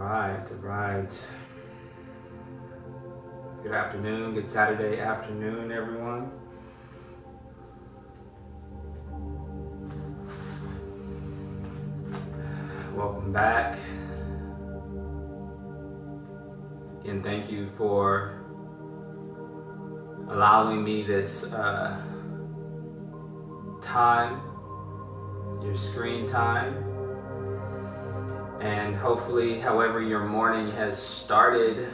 All right. Good afternoon, good Saturday afternoon, everyone. Welcome back. Again, thank you for allowing me this time, your screen time. And hopefully, however your morning has started,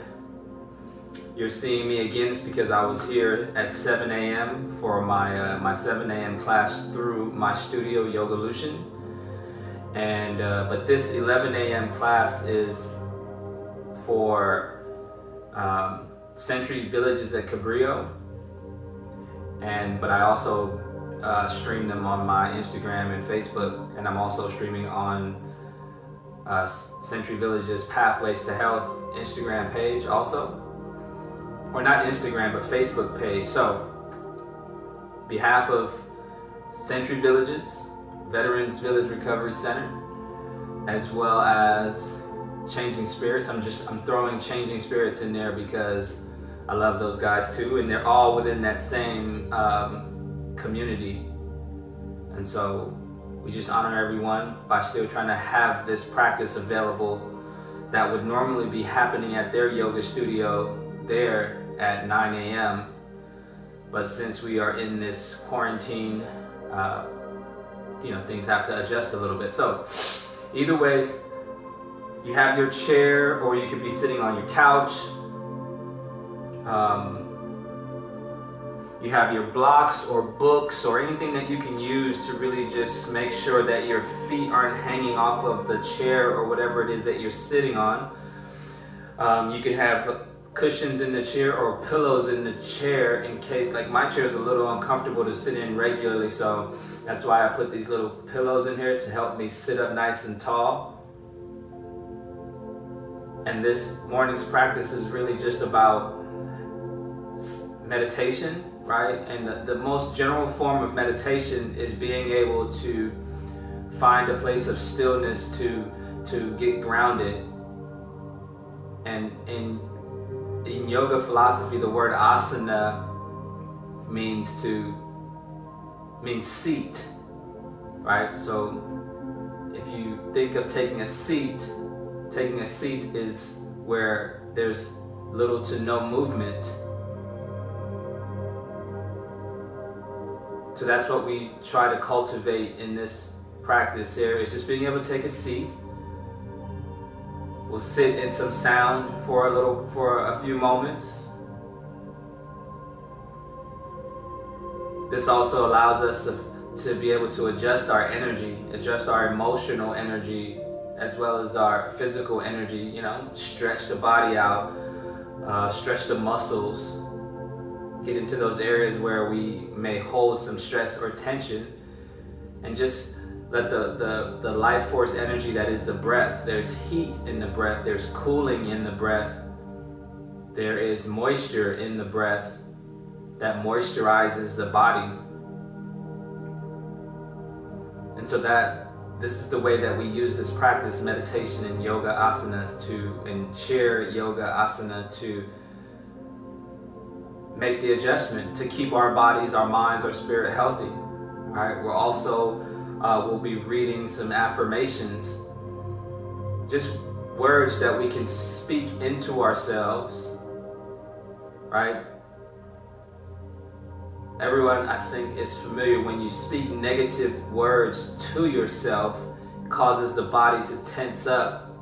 you're seeing me again. It's because I was here at 7 a.m. for my 7 a.m. class through my studio, Yogalution. And but this 11 a.m. class is for Century Villages at Cabrillo. But I also stream them on my Instagram and Facebook, and I'm also streaming on Century Villages Pathways to Health Instagram page also, or not Instagram but Facebook page. So behalf of Century Villages, Veterans Village Recovery Center, as well as Changing Spirits, I'm throwing Changing Spirits in there because I love those guys too, and they're all within that same community. And so we just honor everyone by still trying to have this practice available that would normally be happening at their yoga studio there at 9 a.m. But since we are in this quarantine, things have to adjust a little bit. So either way, you have your chair, or you could be sitting on your couch. You have your blocks or books or anything that you can use to really just make sure that your feet aren't hanging off of the chair or whatever it is that you're sitting on. You can have cushions in the chair or pillows in the chair in case, like my chair is a little uncomfortable to sit in regularly, so that's why I put these little pillows in here to help me sit up nice and tall. And this morning's practice is really just about meditation, right? And the most general form of meditation is being able to find a place of stillness to get grounded. And in yoga philosophy, the word asana means seat, right? So if you think of taking a seat is where there's little to no movement. So that's what we try to cultivate in this practice here, is just being able to take a seat. We'll sit in some sound for a few moments. This also allows us to be able to adjust our energy, adjust our emotional energy, as well as our physical energy, stretch the body out, stretch the muscles, get into those areas where we may hold some stress or tension, and just let the life force energy that is the breath. There's heat in the breath, there's cooling in the breath, there is moisture in the breath that moisturizes the body. And so this is the way that we use this practice, meditation and yoga asanas, and chair yoga asana, to make the adjustment to keep our bodies, our minds, our spirit healthy. All right. We're also we'll be reading some affirmations, just words that we can speak into ourselves. Right. Everyone, I think, is familiar when you speak negative words to yourself, it causes the body to tense up.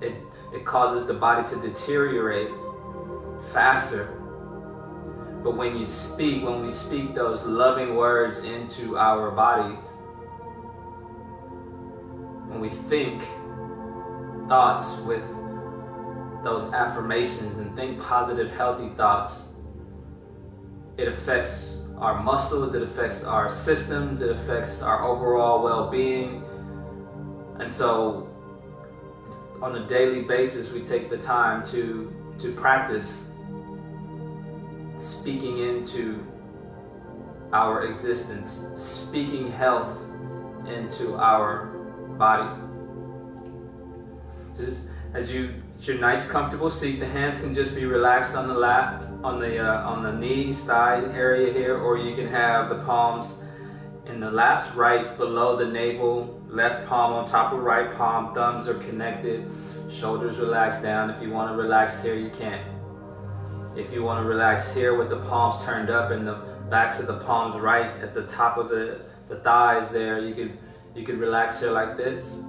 It causes the body to deteriorate faster. But when we speak those loving words into our bodies, when we think thoughts with those affirmations and think positive, healthy thoughts, it affects our muscles, it affects our systems, it affects our overall well-being. And so on a daily basis, we take the time to practice speaking into our existence, speaking health into our body. Just As it's your nice comfortable seat, the hands can just be relaxed on the lap, on the knees, thigh area here, or you can have the palms in the laps right below the navel, left palm on top of right palm, thumbs are connected, shoulders relaxed down. If you want to relax here, you can. If you want to relax here with the palms turned up and the backs of the palms right at the top of the thighs there, you could relax here like this.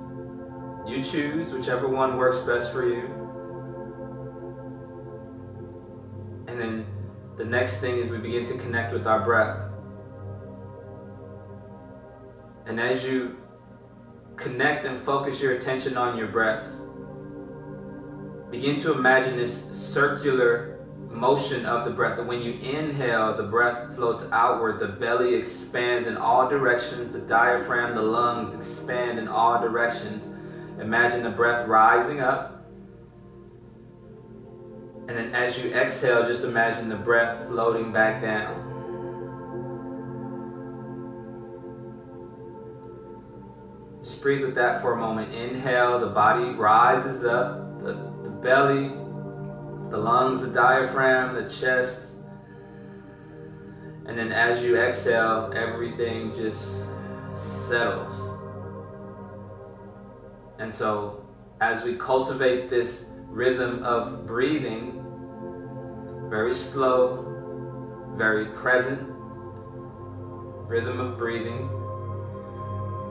You choose whichever one works best for you. And then the next thing is we begin to connect with our breath. And as you connect and focus your attention on your breath, begin to imagine this circular motion of the breath. And when you inhale, the breath floats outward, the belly expands in all directions, the diaphragm, the lungs expand in all directions. Imagine the breath rising up. And then as you exhale, just imagine the breath floating back down. Just breathe with that for a moment. Inhale, the body rises up, the belly, the lungs, the diaphragm, the chest. And then as you exhale, everything just settles. And so as we cultivate this rhythm of breathing, very slow, very present rhythm of breathing,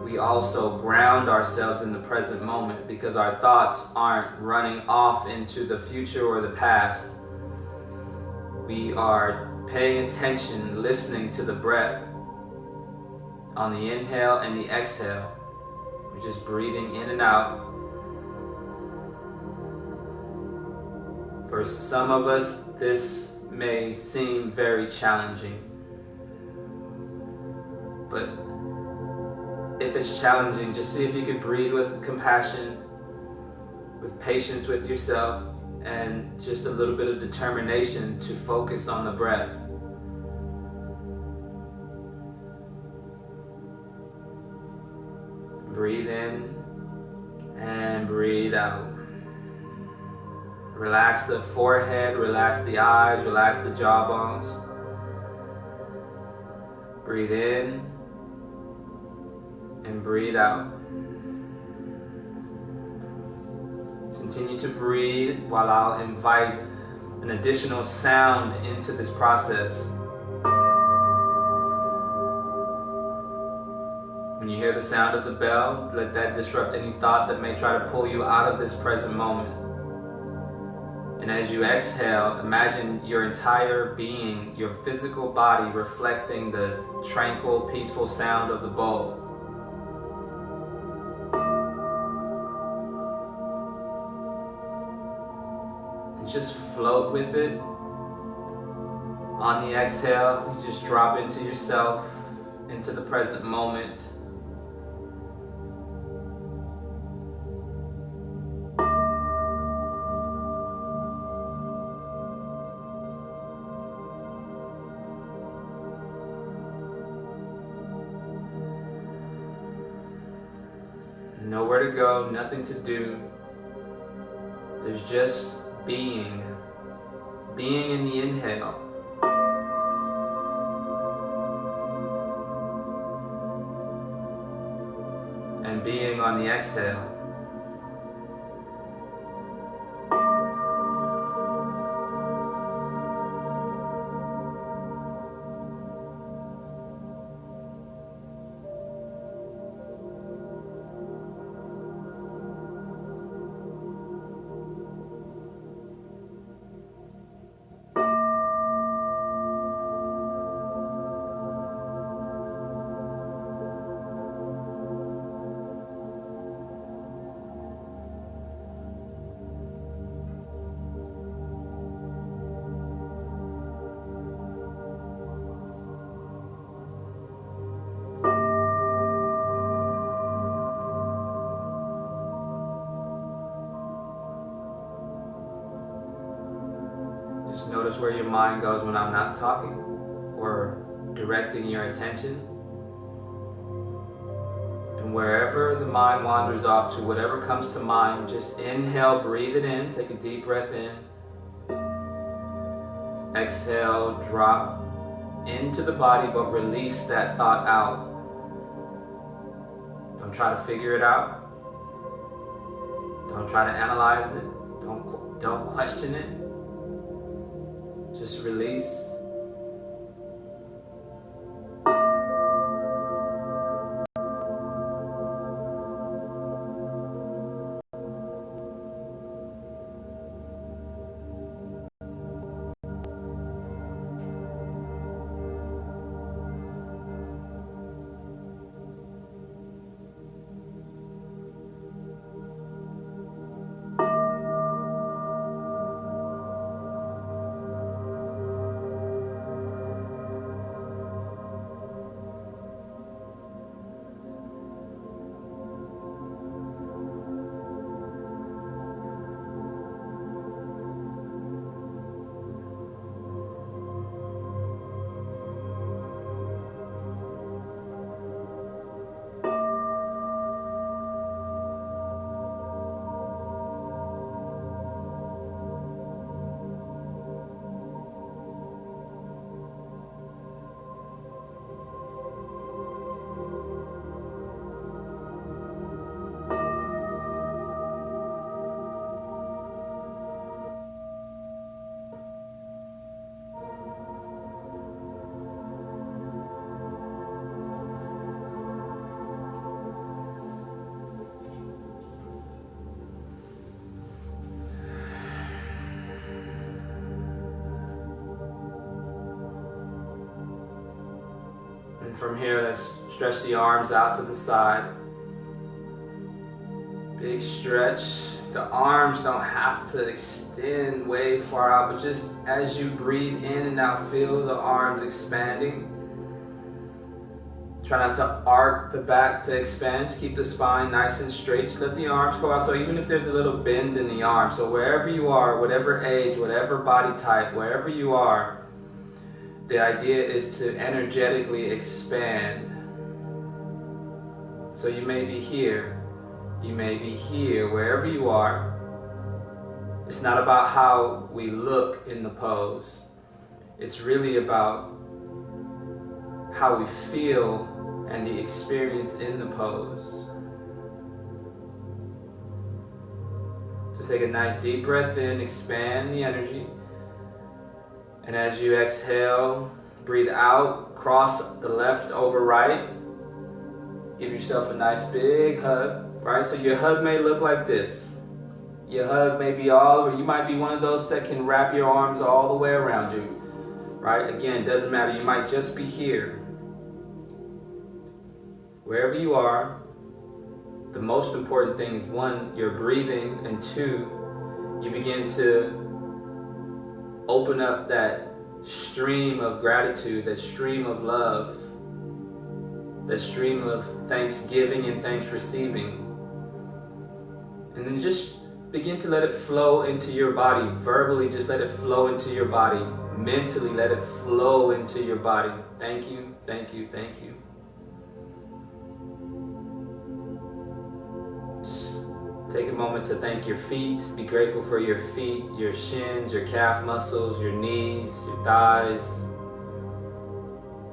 we also ground ourselves in the present moment, because our thoughts aren't running off into the future or the past. We are paying attention, listening to the breath on the inhale and the exhale. We're just breathing in and out. For some of us, this may seem very challenging, but if it's challenging, just see if you could breathe with compassion, with patience with yourself, and just a little bit of determination to focus on the breath. Breathe in and breathe out. Relax the forehead, relax the eyes, relax the jawbones. Breathe in and breathe out. Continue to breathe while I'll invite an additional sound into this process. When you hear the sound of the bell, let that disrupt any thought that may try to pull you out of this present moment. And as you exhale, imagine your entire being, your physical body, reflecting the tranquil, peaceful sound of the bowl. And just float with it. On the exhale, you just drop into yourself, into the present moment. Nowhere to go, nothing to do. There's just being. Being in the inhale. And being on the exhale. Just notice where your mind goes when I'm not talking or directing your attention. And And wherever the mind wanders off to, whatever comes to mind, just inhale, breathe it in, take a deep breath in. Exhale, drop into the body, but release that thought out. Don't try to figure it out. Don't try to analyze it. Don't question it. Just release. And from here, let's stretch the arms out to the side. Big stretch. The arms don't have to extend way far out, but just as you breathe in and out, feel the arms expanding. Try not to arc the back to expand. Just keep the spine nice and straight. Just let the arms go out. So even if there's a little bend in the arm, so wherever you are, whatever age, whatever body type, wherever you are, the idea is to energetically expand. So you may be here, you may be here, wherever you are. It's not about how we look in the pose. It's really about how we feel and the experience in the pose. So take a nice deep breath in, expand the energy. And as you exhale, breathe out, cross the left over right. Give yourself a nice big hug, right? So your hug may look like this. Your hug may be or you might be one of those that can wrap your arms all the way around you, right? Again, it doesn't matter. You might just be here. Wherever you are, the most important thing is one, you're breathing, and two, you begin to open up that stream of gratitude, that stream of love, that stream of thanksgiving and thanks receiving. And then just begin to let it flow into your body. Verbally, just let it flow into your body. Mentally, let it flow into your body. Thank you, thank you, thank you. Take a moment to thank your feet. Be grateful for your feet, your shins, your calf muscles, your knees, your thighs,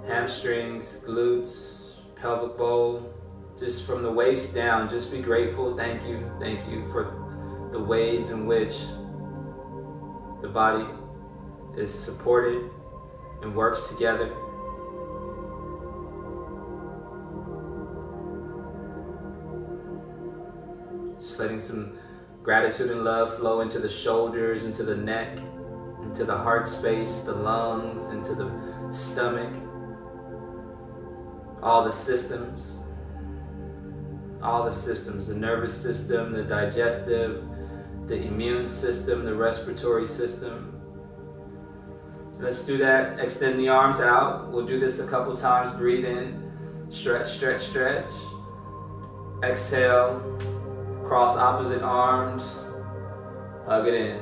hamstrings, glutes, pelvic bowl. Just from the waist down, just be grateful. Thank you for the ways in which the body is supported and works together. Letting some gratitude and love flow into the shoulders, into the neck, into the heart space, the lungs, into the stomach, all the systems, the nervous system, the digestive, the immune system, the respiratory system. Let's do that. Extend the arms out. We'll do this a couple times. Breathe in, stretch, stretch, stretch. Exhale. Cross opposite arms, hug it in.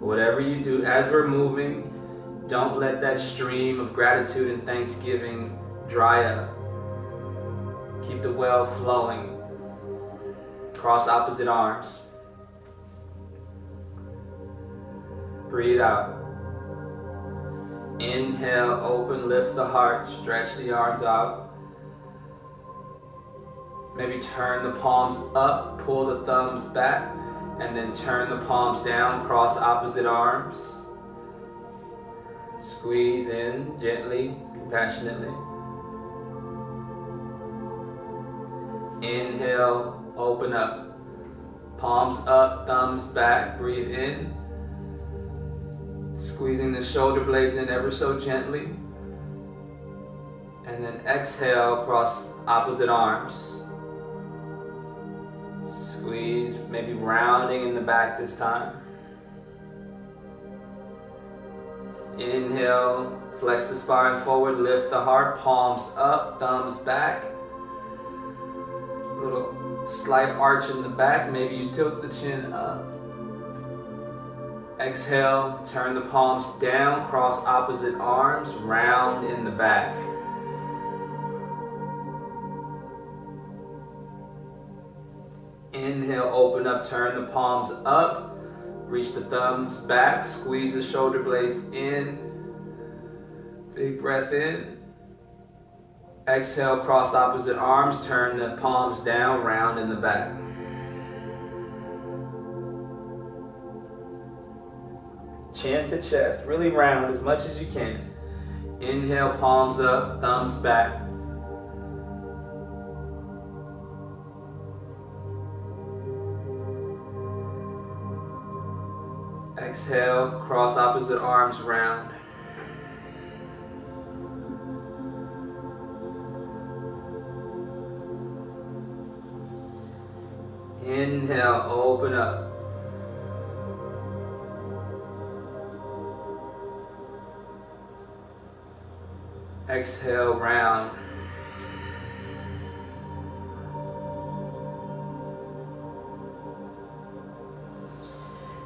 Whatever you do, as we're moving, Don't let that stream of gratitude and thanksgiving dry up. Keep the well flowing. Cross opposite arms. Breathe out. Inhale, open, lift the heart, stretch the arms out. Maybe turn the palms up, pull the thumbs back, and then turn the palms down, cross opposite arms. Squeeze in gently, compassionately. Inhale, open up. Palms up, thumbs back, breathe in. Squeezing the shoulder blades in ever so gently. And then exhale, cross opposite arms. Squeeze, maybe rounding in the back this time. Inhale, flex the spine forward, lift the heart, palms up, thumbs back. Little slight arch in the back, maybe you tilt the chin up. Exhale, turn the palms down, cross opposite arms, round in the back. Inhale, open up, turn the palms up, reach the thumbs back, squeeze the shoulder blades in. Big breath in. Exhale, cross opposite arms, turn the palms down, round in the back. Chin to chest, really round as much as you can. Inhale, palms up, thumbs back. Exhale, cross opposite arms round. Inhale, open up. Exhale, round.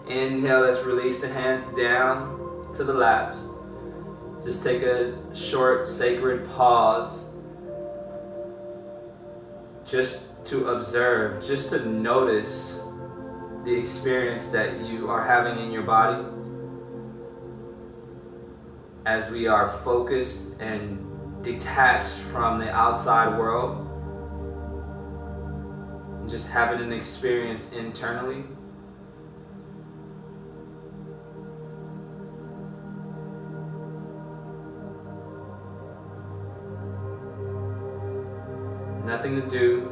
Inhale, let's release the hands down to the laps. Just take a short sacred pause. Just to observe, just to notice the experience that you are having in your body as we are focused and detached from the outside world, and just having an experience internally. Nothing to do.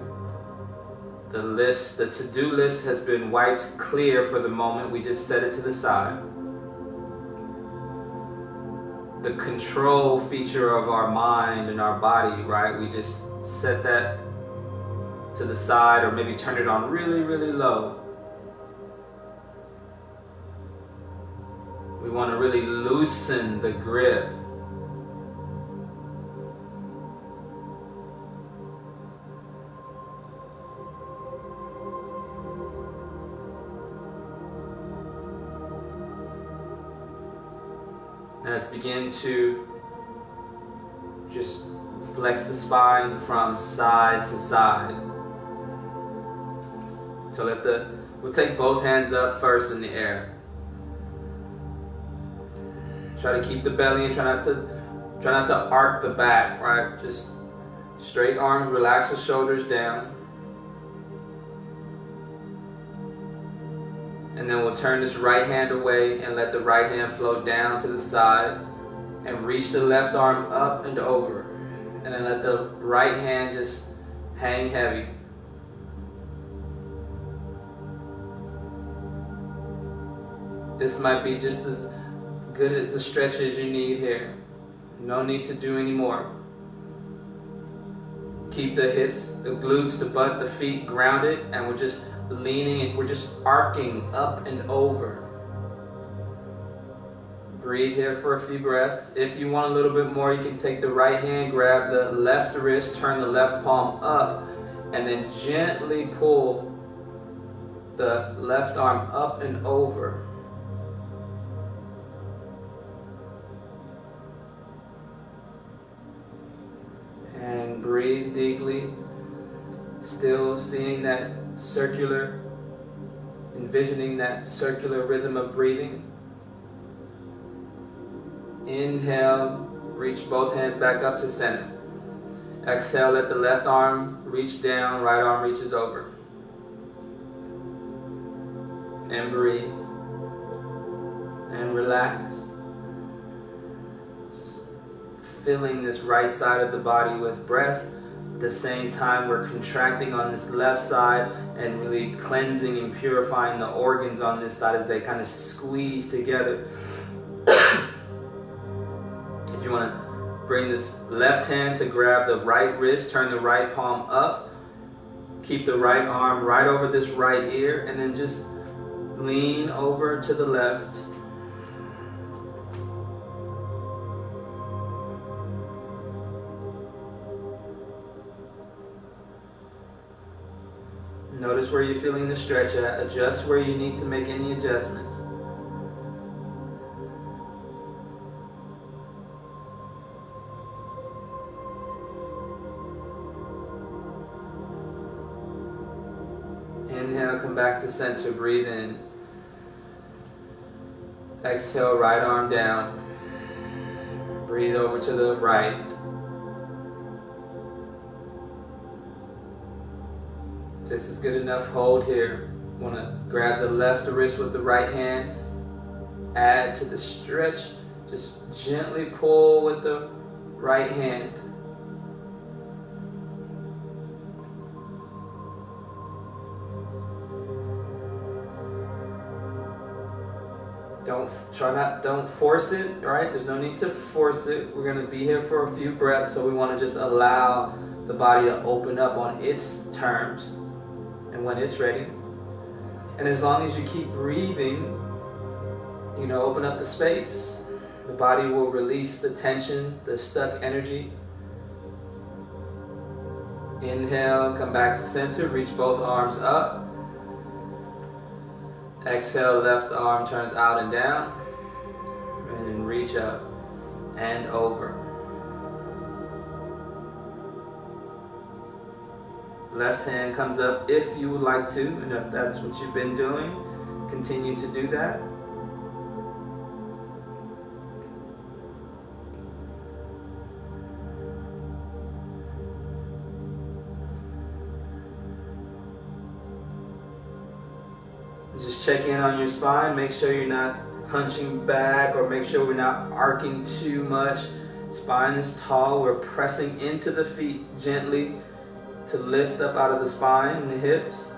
The to-do list has been wiped clear for the moment. We just set it to the side. The control feature of our mind and our body, right? We just set that to the side, or maybe turn it on really, really low. We want to really loosen the grip. Let's begin to just flex the spine from side to side. So we'll take both hands up first in the air. Try to keep the belly and try not to arc the back, right? Just straight arms, relax the shoulders down. And then we'll turn this right hand away and let the right hand flow down to the side and reach the left arm up and over. And then let the right hand just hang heavy. This might be just as good as the stretch as you need here. No need to do any more. Keep the hips, the glutes, the butt, the feet grounded, and we're just leaning and we're just arcing up and over. Breathe here for a few breaths. If you want a little bit more, you can take the right hand, grab the left wrist, turn the left palm up, and then gently pull the left arm up and over. breathe deeply. Still seeing that circular, envisioning that circular rhythm of breathing. Inhale, reach both hands back up to center. Exhale, let the left arm reach down, right arm reaches over. And breathe. And relax. Filling this right side of the body with breath. At the same time, we're contracting on this left side and really cleansing and purifying the organs on this side as they kind of squeeze together. If you want to bring this left hand to grab the right wrist, turn the right palm up, keep the right arm right over this right ear, and then just lean over to the left. Notice where you're feeling the stretch at. Adjust where you need to make any adjustments. Inhale, come back to center, breathe in. Exhale, right arm down. Breathe over to the right. This is good enough. Hold here. Want to grab the left wrist with the right hand. Add to the stretch. Just gently pull with the right hand. Don't force it, right? There's no need to force it. We're going to be here for a few breaths, so we want to just allow the body to open up on its terms and when it's ready. And as long as you keep breathing, open up the space. The body will release the tension, the stuck energy. Inhale, come back to center, reach both arms up. Exhale, left arm turns out and down. And then reach up and over. Left hand comes up if you would like to, and if that's what you've been doing, continue to do that. Just check in on your spine, make sure you're not hunching back, or make sure we're not arcing too much. Spine is tall, we're pressing into the feet gently to lift up out of the spine and the hips.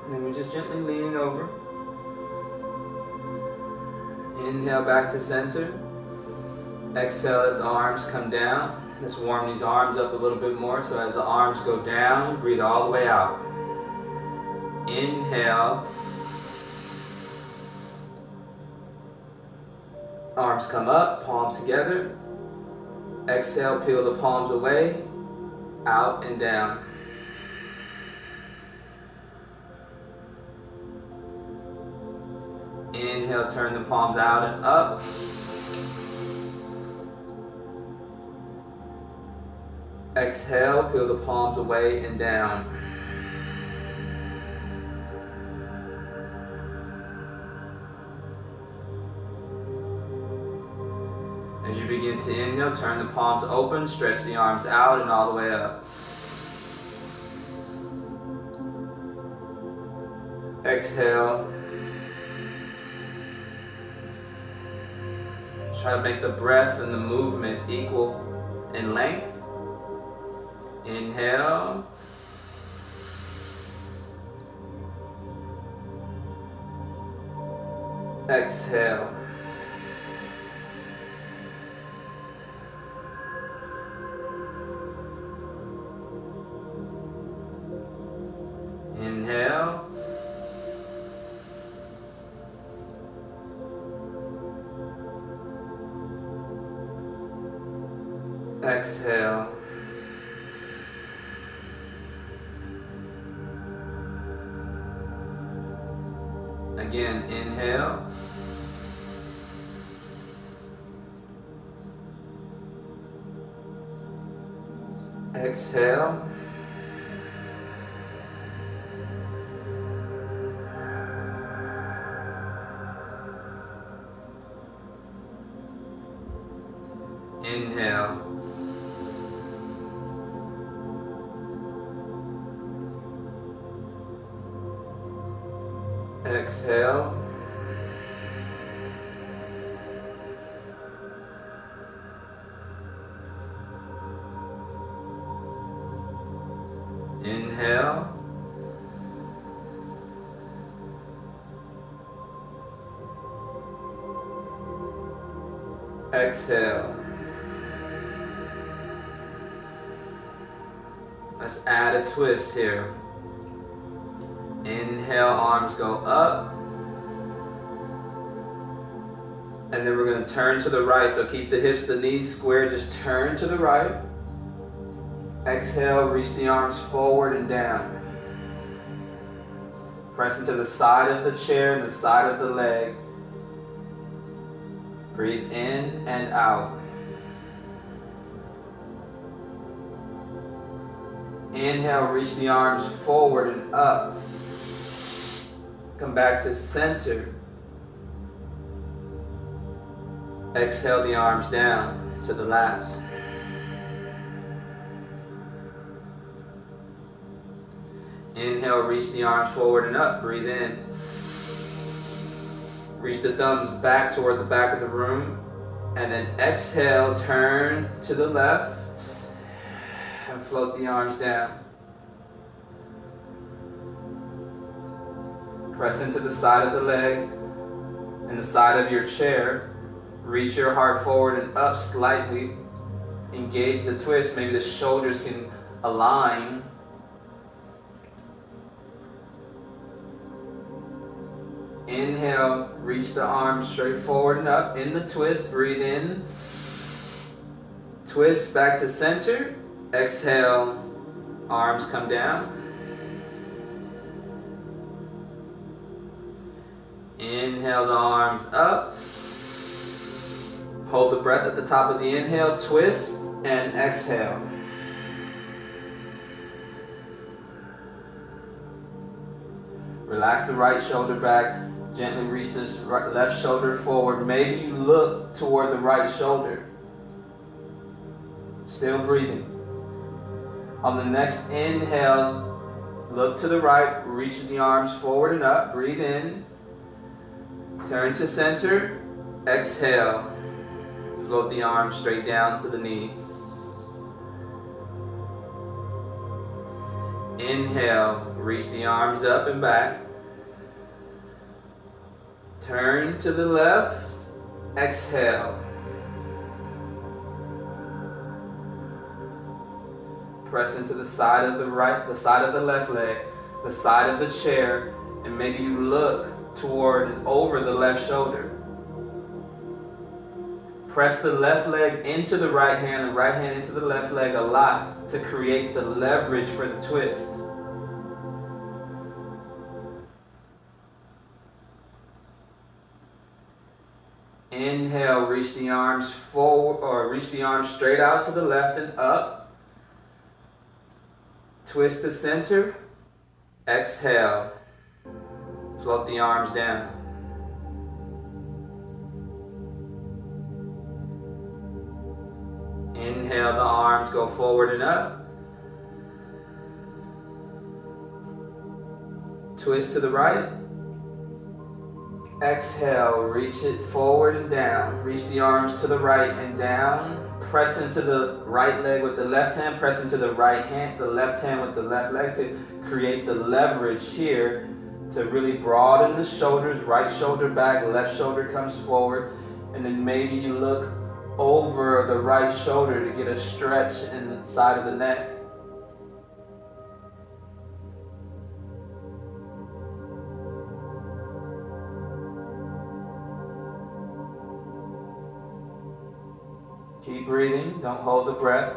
And then we're just gently leaning over. Inhale back to center. Exhale, let the arms come down. Let's warm these arms up a little bit more. So as the arms go down, breathe all the way out. Inhale. Arms come up, palms together. Exhale, peel the palms away, out and down. Inhale, turn the palms out and up. Exhale, peel the palms away and down. As you begin to inhale, turn the palms open, stretch the arms out and all the way up. Exhale. Try to make the breath and the movement equal in length. Inhale. Exhale. Inhale. Exhale. Again, inhale. Exhale. Inhale. Exhale. Inhale. Exhale. Let's add a twist here. Inhale, arms go up. And then we're going to turn to the right. So keep the hips, the knees square. Just turn to the right. Exhale, reach the arms forward and down. Press into the side of the chair and the side of the leg. Breathe in and out. Inhale, reach the arms forward and up. Come back to center. Exhale the arms down to the laps. Inhale, reach the arms forward and up. Breathe in. Reach the thumbs back toward the back of the room. And then exhale, turn to the left and float the arms down. Press into the side of the legs and the side of your chair. Reach your heart forward and up slightly. Engage the twist. Maybe the shoulders can align. Inhale, reach the arms straight forward and up in the twist. Breathe in. Twist back to center. Exhale, arms come down. Inhale the arms up. Hold the breath at the top of the inhale. Twist and exhale. Relax the right shoulder back. Gently reach this left shoulder forward. Maybe you look toward the right shoulder. Still breathing. On the next inhale, look to the right. Reach the arms forward and up. Breathe in. Turn to center. Exhale. Float the arms straight down to the knees. Inhale. Reach the arms up and back. Turn to the left. Exhale. Press into the side of the right, the side of the left leg, the side of the chair, and maybe you look toward and over the left shoulder. Press the left leg into the right hand into the left leg a lot to create the leverage for the twist. Inhale, reach the arms forward or reach the arms straight out to the left and up. Twist to center. Exhale. Float the arms down. Inhale, the arms go forward and up. Twist to the right. Exhale, reach it forward and down. Reach the arms to the right and down. Press into the right leg with the left hand. Press into the right hand, the left hand with the left leg to create the leverage here to really broaden the shoulders. Right shoulder back, left shoulder comes forward. And then maybe you look over the right shoulder to get a stretch in the side of the neck. Keep breathing, don't hold the breath.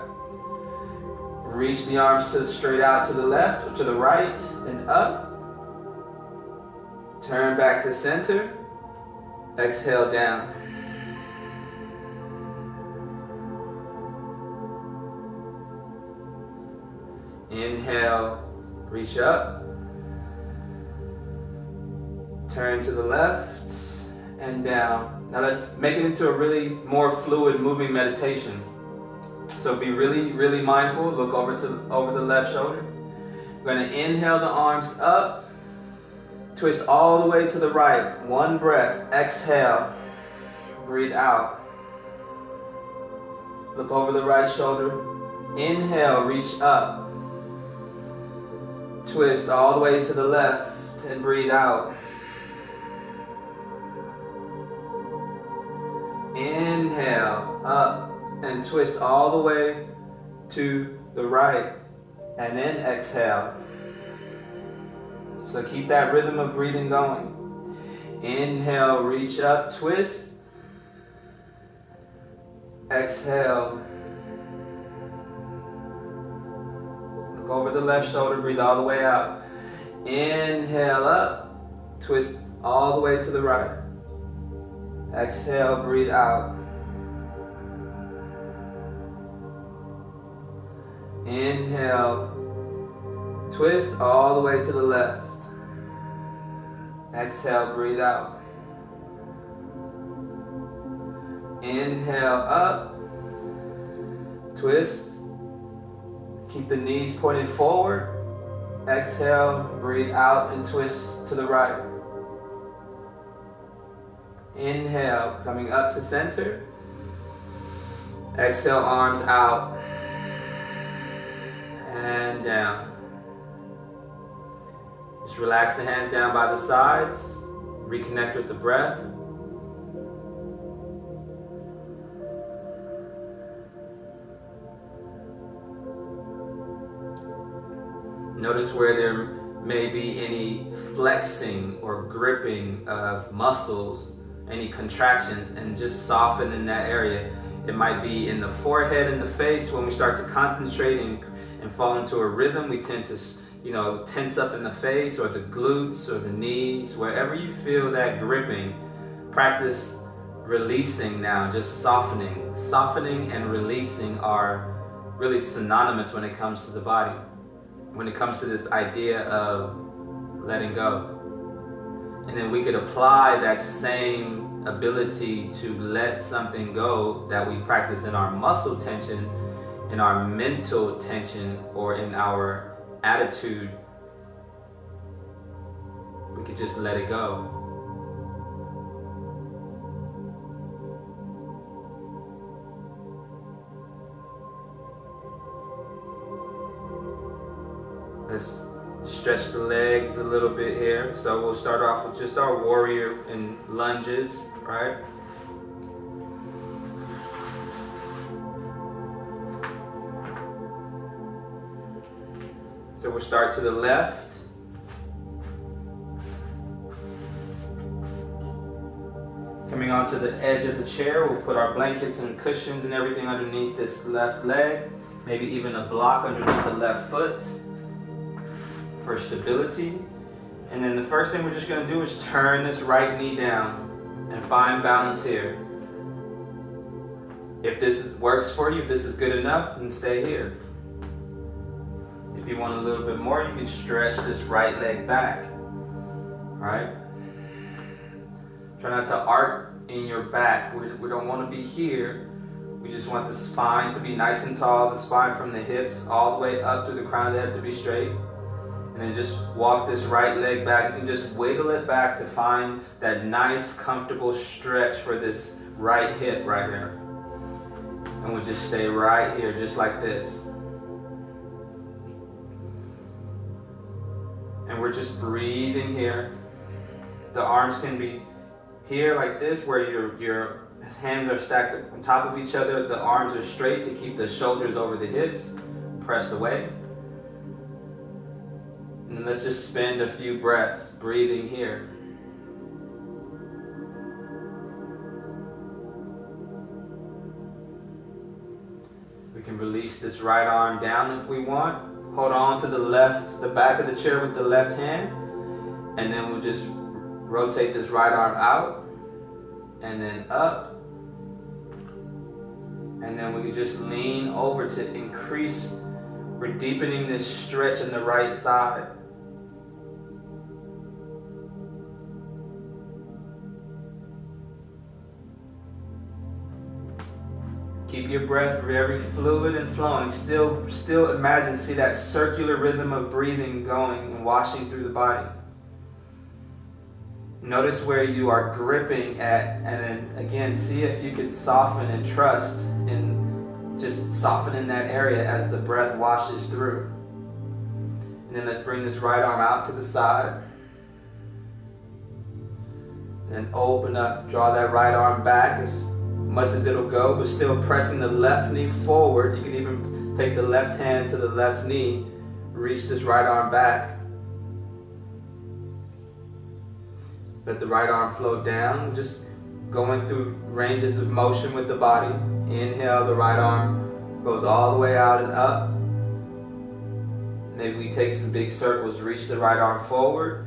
Reach the arms straight out to the left or to the right and up. Turn back to center. Exhale down. Inhale, reach up. Turn to the left and down. Now let's make it into a really more fluid moving meditation. So be really, really mindful. Look over the left shoulder. We're going to inhale the arms up. Twist all the way to the right. One breath. Exhale. Breathe out. Look over the right shoulder. Inhale, reach up. Twist all the way to the left and breathe out. Inhale, up and twist all the way to the right. And then exhale. So keep that rhythm of breathing going. Inhale, reach up, twist. Exhale. Look over the left shoulder, breathe all the way out. Inhale up, twist all the way to the right. Exhale, breathe out. Inhale, twist all the way to the left. Exhale, breathe out. Inhale up, twist. Keep the knees pointed forward. Exhale, breathe out and twist to the right. Inhale, coming up to center. Exhale, arms out and down. Just relax the hands down by the sides. Reconnect with the breath. Notice where there may be any flexing or gripping of muscles, any contractions, and just soften in that area. It might be in the forehead and the face. When we start to concentrate and fall into a rhythm, we tend to, tense up in the face or the glutes or the knees. Wherever you feel that gripping, practice releasing now, just softening. Softening and releasing are really synonymous when it comes to the body. When it comes to this idea of letting go. And then we could apply that same ability to let something go that we practice in our muscle tension, in our mental tension, or in our attitude. We could just let it go. Let's stretch the legs a little bit here. So we'll start off with just our warrior and lunges, right? So we'll start to the left. Coming onto the edge of the chair, we'll put our blankets and cushions and everything underneath this left leg. Maybe even a block underneath the left foot for stability. And then the first thing we're just going to do is turn this right knee down and find balance here. If this works for you, if this is good enough, then stay here. If you want a little bit more, you can stretch this right leg back. Right? Try not to arc in your back. We don't want to be here. We just want the spine to be nice and tall, the spine from the hips all the way up to the crown of the head to be straight. And then just walk this right leg back. You can just wiggle it back to find that nice, comfortable stretch for this right hip right here. And we'll just stay right here, just like this. And we're just breathing here. The arms can be here like this, where your hands are stacked on top of each other. The arms are straight to keep the shoulders over the hips, pressed away. And let's just spend a few breaths breathing here. We can release this right arm down if we want. Hold on to the back of the chair with the left hand. And then we'll just rotate this right arm out. And then up. And then we can just lean over to increase We're deepening this stretch in the right side. Keep your breath very fluid and flowing. Still imagine, see that circular rhythm of breathing going and washing through the body. Notice where you are gripping at, and then again, see if you could soften and trust in just soften in that area as the breath washes through. And then let's bring this right arm out to the side. And then open up, draw that right arm back as much as it'll go, but still pressing the left knee forward. You can even take the left hand to the left knee, reach this right arm back. Let the right arm flow down, just going through ranges of motion with the body. Inhale, the right arm goes all the way out and up. Maybe we take some big circles, reach the right arm forward.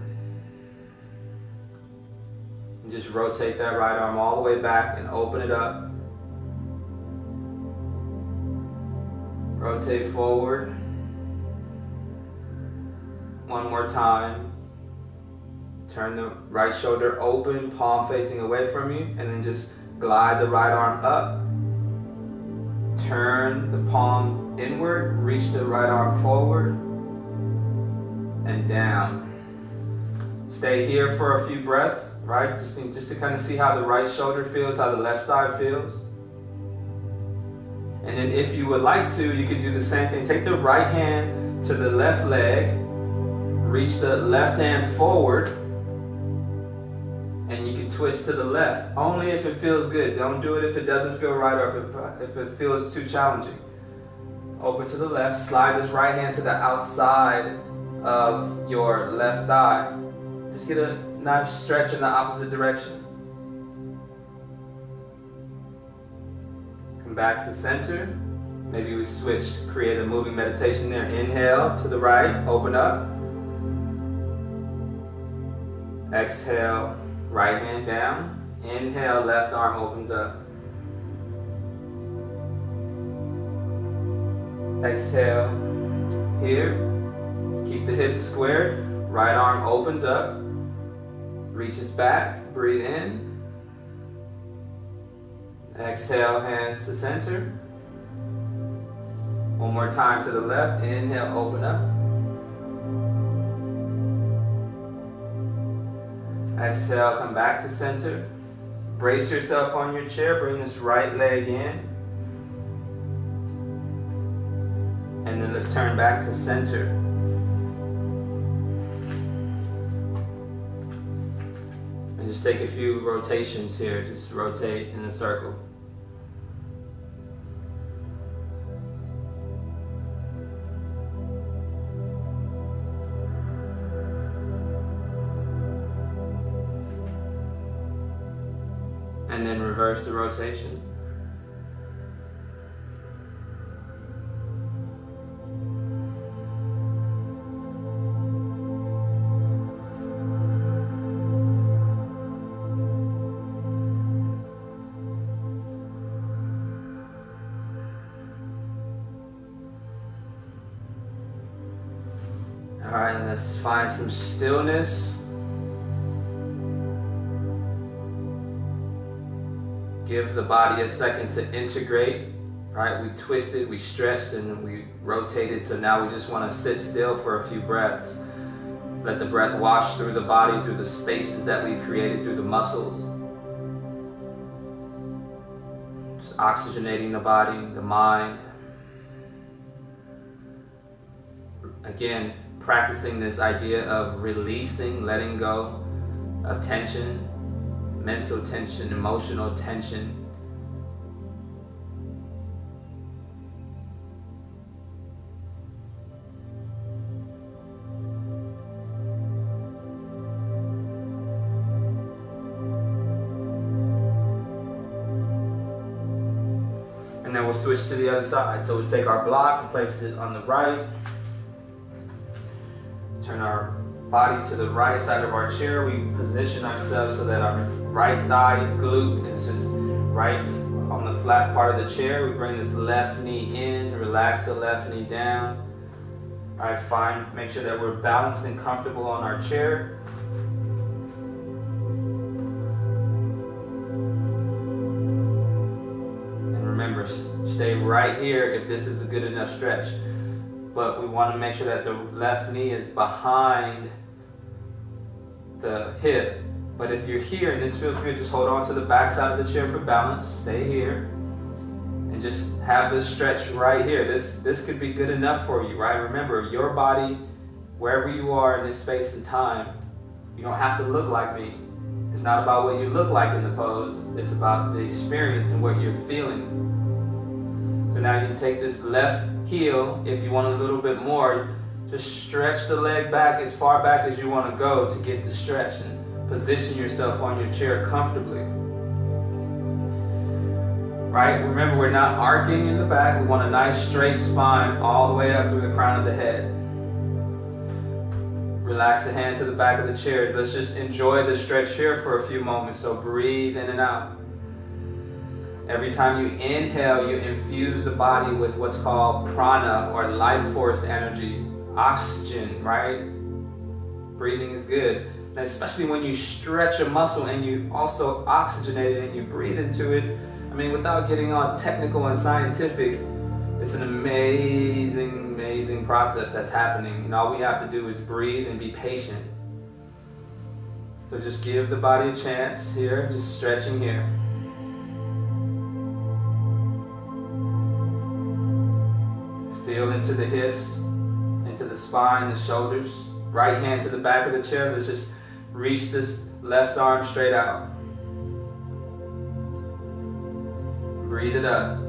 And just rotate that right arm all the way back and open it up. Rotate forward. One more time. Turn the right shoulder open, palm facing away from you, and then just glide the right arm up. Turn the palm inward, reach the right arm forward, and down. Stay here for a few breaths, right? Just to kind of see how the right shoulder feels, how the left side feels. And then if you would like to, you could do the same thing. Take the right hand to the left leg, reach the left hand forward, and you can twist to the left. Only if it feels good. Don't do it if it doesn't feel right or if it feels too challenging. Open to the left, slide this right hand to the outside of your left thigh. Just get a nice stretch in the opposite direction. Come back to center. Maybe we switch, create a moving meditation there. Inhale to the right, open up. Exhale, right hand down. Inhale, left arm opens up. Exhale, here. Keep the hips squared. Right arm opens up. Reaches back, breathe in. Exhale, hands to center. One more time to the left. Inhale, open up. Exhale, come back to center. Brace yourself on your chair. Bring this right leg in. And then let's turn back to center. And just take a few rotations here. Just rotate in a circle. And then reverse the rotation. All right, and let's find some stillness. Give the body a second to integrate, right? We twisted, we stretched, and we rotated, so now we just want to sit still for a few breaths. Let the breath wash through the body, through the spaces that we created, through the muscles. Just oxygenating the body, the mind. Again, practicing this idea of releasing, letting go of tension, mental tension, emotional tension. And then we'll switch to the other side. So we'll take our block and place it on the right. Turn our body to the right side of our chair. We position ourselves so that our right thigh glute is just right on the flat part of the chair. We bring this left knee in, relax the left knee down. All right, fine. Make sure that we're balanced and comfortable on our chair. And remember, stay right here if this is a good enough stretch. But we want to make sure that the left knee is behind the hip. But if you're here and this feels good, just hold on to the back side of the chair for balance. Stay here. And just have this stretch right here. This could be good enough for you, right? Remember, your body, wherever you are in this space and time, you don't have to look like me. It's not about what you look like in the pose. It's about the experience and what you're feeling. So now you can take this left heel, if you want a little bit more, just stretch the leg back as far back as you want to go to get the stretch and position yourself on your chair comfortably. Right? Remember, we're not arcing in the back. We want a nice straight spine all the way up through the crown of the head. Relax the hand to the back of the chair. Let's just enjoy the stretch here for a few moments. So breathe in and out. Every time you inhale, you infuse the body with what's called prana, or life force energy, oxygen, right? Breathing is good. And especially when you stretch a muscle and you also oxygenate it and you breathe into it. I mean, without getting all technical and scientific, it's an amazing, amazing process that's happening. And all we have to do is breathe and be patient. So just give the body a chance here, just stretching here. Feel into the hips, into the spine, the shoulders. Right hand to the back of the chair. Let's just reach this left arm straight out. Breathe it up.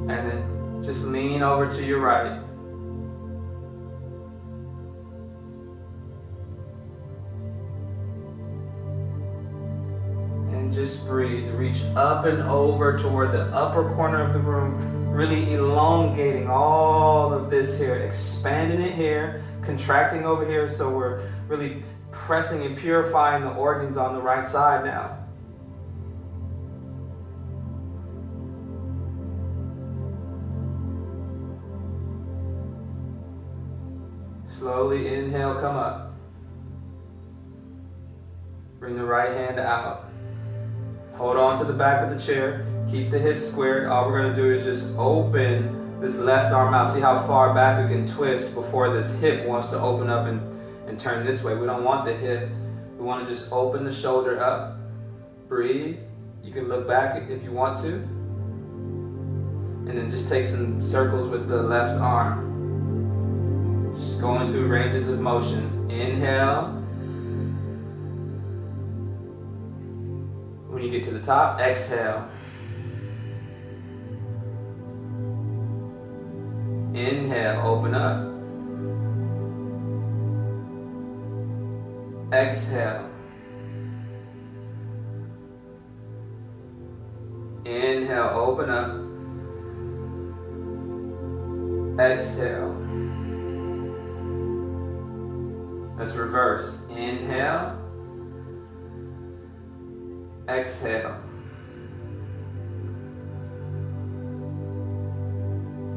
And then just lean over to your right. And just breathe. Reach up and over toward the upper corner of the room, really elongating all of this here, expanding it here, contracting over here, so we're really pressing and purifying the organs on the right side now. Slowly inhale, come up. Bring the right hand out. Hold on to the back of the chair. Keep the hips squared. All we're going to do is just open this left arm out. See how far back we can twist before this hip wants to open up and turn this way. We don't want the hip. We want to just open the shoulder up. Breathe. You can look back if you want to. And then just take some circles with the left arm. Just going through ranges of motion. Inhale. When you get to the top, exhale. Inhale, open up. Exhale. Inhale, open up. Exhale. Let's reverse. Inhale. Exhale.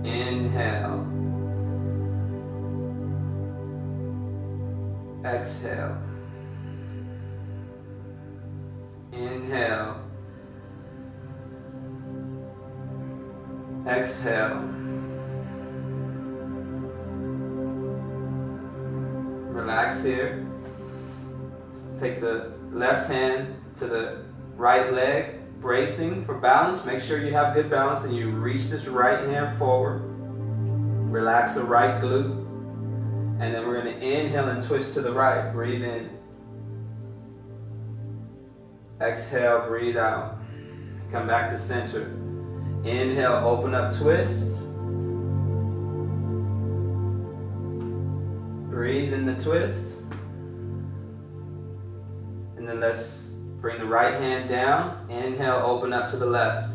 Inhale. Exhale. Inhale. Exhale. Relax here. Just take the left hand to the right leg, bracing for balance. Make sure you have good balance and you reach this right hand forward. Relax the right glute. And then we're going to inhale and twist to the right. Breathe in. Exhale, breathe out. Come back to center. Inhale, open up, twist. Breathe in the twist. And then let's bring the right hand down. Inhale, open up to the left.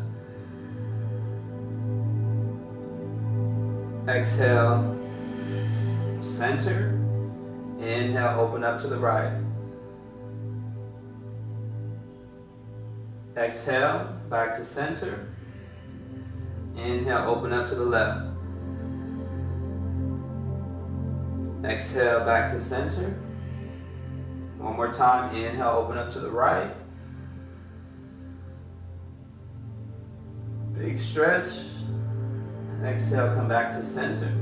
Exhale, center. Inhale, open up to the right. Exhale, back to center. Inhale, open up to the left. Exhale back to center. One more time. Inhale, open up to the right. Big stretch. Exhale, come back to center.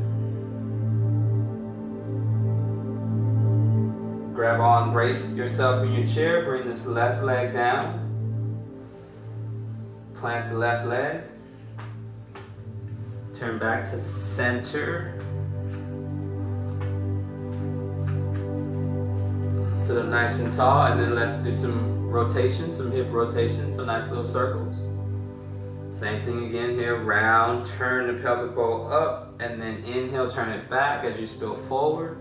Grab on, brace yourself in your chair. Bring this left leg down. Plant the left leg. Turn back to center. Sit up nice and tall, and then let's do some rotations, some hip rotations, some nice little circles. Same thing again here, round, turn the pelvic bowl up, and then inhale, turn it back as you spill forward.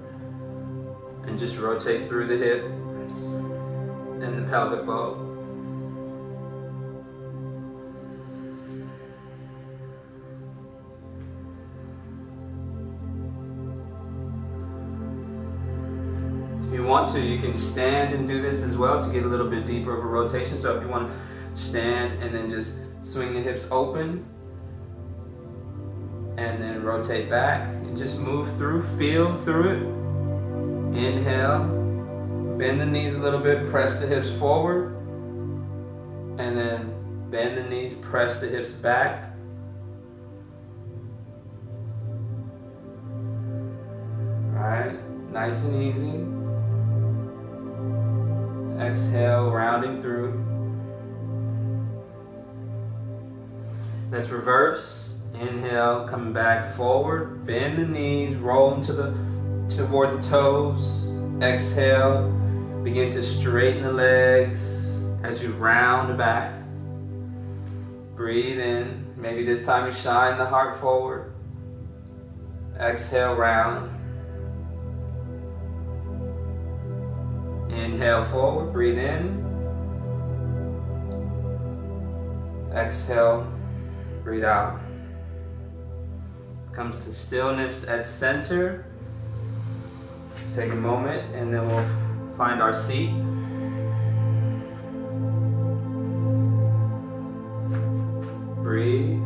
And just rotate through the hips and the pelvic bowl. If you want to, you can stand and do this as well to get a little bit deeper of a rotation. So if you want to stand and then just swing the hips open and then rotate back and just move through, feel through it. Inhale, bend the knees a little bit, press the hips forward, and then bend the knees, press the hips back. Alright, nice and easy. Exhale, rounding through. Let's reverse. Inhale, coming back forward. Bend the knees, roll them toward the toes. Exhale, begin to straighten the legs as you round back. Breathe in. Maybe this time you shine the heart forward. Exhale, round. Inhale forward, breathe in. Exhale, breathe out. Come to stillness at center. Take a moment and then we'll find our seat. Breathe.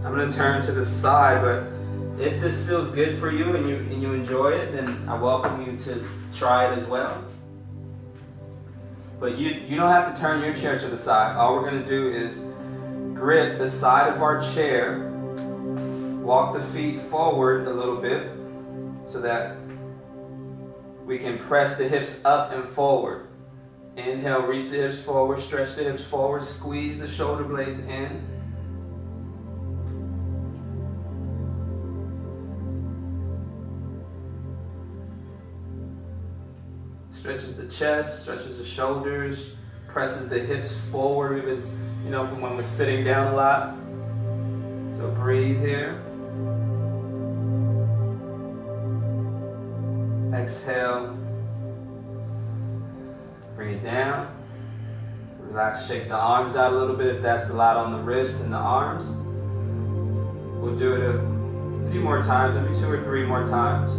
I'm going to turn to the side, but if this feels good for you and you enjoy it, then I welcome you to try it as well. But you don't have to turn your chair to the side. All we're going to do is grip the side of our chair, walk the feet forward a little bit so that we can press the hips up and forward. Inhale, reach the hips forward, stretch the hips forward, squeeze the shoulder blades in. Stretches the chest, stretches the shoulders, presses the hips forward, even, from when we're sitting down a lot. So breathe here. Exhale. Bring it down. Relax, shake the arms out a little bit if that's a lot on the wrists and the arms. We'll do it a few more times, maybe 2 or 3 more times.